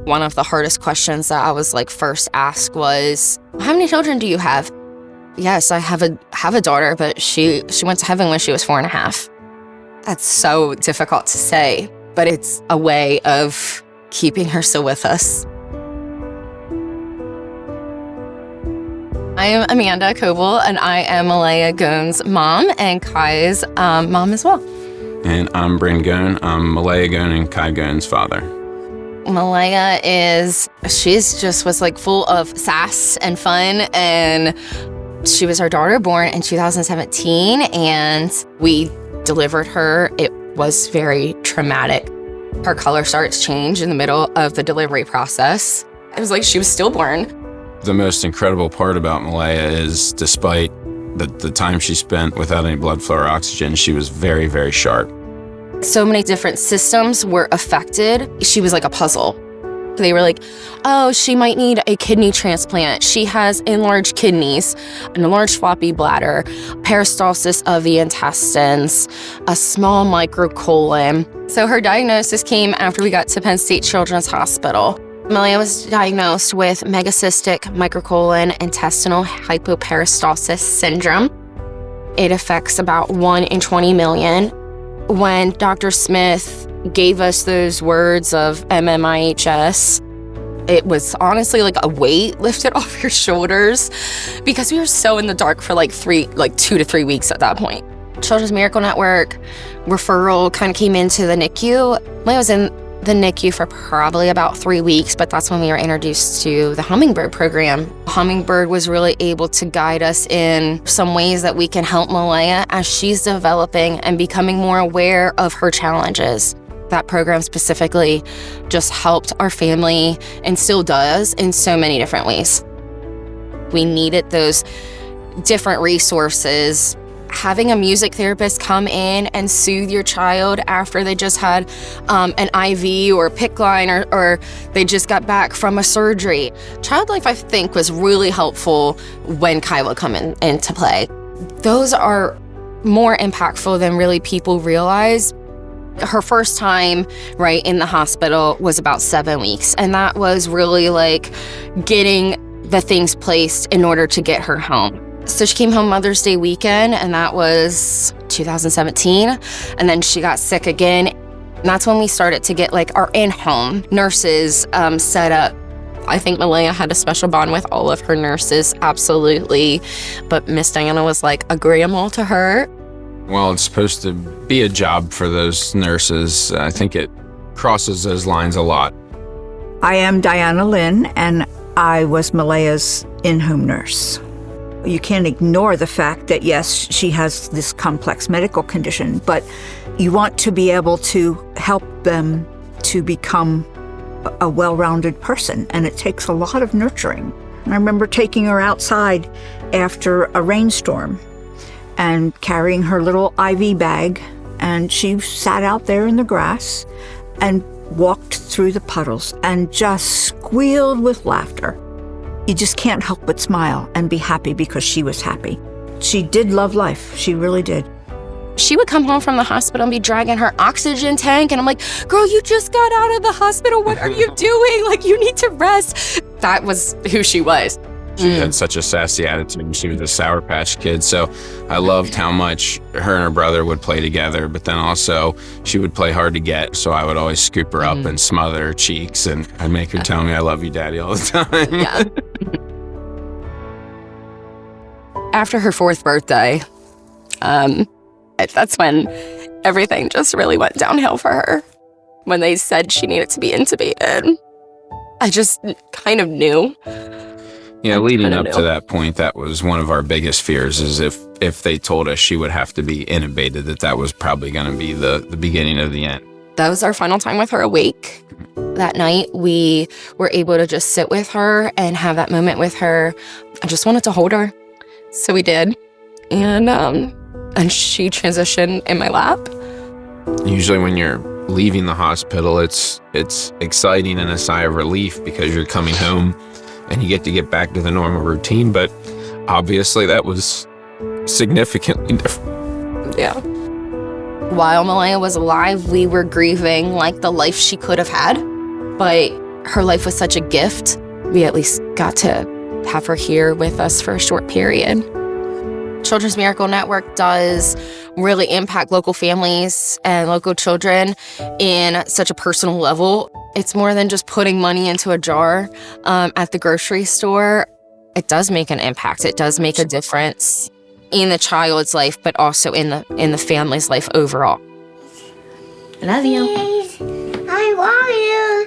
One of the hardest questions that I was first asked was, how many children do you have? Yes, I have a daughter, but she went to heaven when she was 4.5. That's so difficult to say, but it's a way of keeping her still with us. I am Amanda Coble, and I am Malaya Gone's mom and Kai's mom as well. And I'm Bryn Gone. I'm Malaya Gone and Kai Gone's father. Malaya she's just was full of sass and fun, and she was our daughter born in 2017, and we delivered her. It was very traumatic. Her color started to change in the middle of the delivery process. It was like she was stillborn. The most incredible part about Malaya is, despite the time she spent without any blood flow or oxygen, she was very, very sharp. So many different systems were affected. She was like a puzzle. They were like, oh, she might need a kidney transplant. She has enlarged kidneys, an enlarged floppy bladder, peristalsis of the intestines, a small microcolon. So her diagnosis came after we got to Penn State Children's Hospital. Malaya was diagnosed with megacystic microcolon intestinal hypoperistalsis syndrome. It affects about 1 in 20 million. When Dr. Smith gave us those words of MMHIS, it was honestly like a weight lifted off your shoulders, because we were so in the dark for 2 to 3 weeks at that point. Children's Miracle Network referral kind of came into the NICU. Malaya was in the NICU for probably about 3 weeks, but that's when we were introduced to the Hummingbird Program. Hummingbird was really able to guide us in some ways that we can help Malaya as she's developing and becoming more aware of her challenges. That program specifically just helped our family, and still does, in so many different ways. We needed those different resources. Having a music therapist come in and soothe your child after they just had an IV or a PICC line, or they just got back from a surgery. Child Life, I think, was really helpful when Kai would come into play. Those are more impactful than really people realize. Her first time in the hospital was about 7 weeks, and that was really getting the things placed in order to get her home. So she came home Mother's Day weekend, and that was 2017. And then she got sick again. And that's when we started to get our in-home nurses set up. I think Malaya had a special bond with all of her nurses, absolutely. But Miss Diana was like a grandma to her. Well, it's supposed to be a job for those nurses. I think it crosses those lines a lot. I am Diana Lynn, and I was Malaya's in-home nurse. You can't ignore the fact that, yes, she has this complex medical condition, but you want to be able to help them to become a well-rounded person, and it takes a lot of nurturing. I remember taking her outside after a rainstorm and carrying her little IV bag, and she sat out there in the grass and walked through the puddles and just squealed with laughter. You just can't help but smile and be happy because she was happy. She did love life. She really did. She would come home from the hospital and be dragging her oxygen tank, and I'm like, girl, you just got out of the hospital. What are you doing? You need to rest. That was who she was. She had such a sassy attitude. She was a Sour Patch Kid. So I loved how much her and her brother would play together. But then also she would play hard to get. So I would always scoop her up and smother her cheeks. And I'd make her tell me, I love you, Daddy, all the time. Yeah. After her 4th birthday, that's when everything just really went downhill for her. When they said she needed to be intubated, I just kind of knew. Yeah, leading up to that point, that was one of our biggest fears, is if they told us she would have to be intubated, that was probably going to be the beginning of the end. That was our final time with her awake. That night, we were able to just sit with her and have that moment with her. I just wanted to hold her. So we did. And she transitioned in my lap. Usually when you're leaving the hospital, it's exciting and a sigh of relief because you're coming home and you get back to the normal routine, but obviously that was significantly different. Yeah. While Malaya was alive, we were grieving the life she could have had, but her life was such a gift. We at least got to have her here with us for a short period. Children's Miracle Network does really impact local families and local children in such a personal level. It's more than just putting money into a jar at the grocery store. It does make an impact. It does make a difference in the child's life, but also in the family's life overall. I love you. I love you.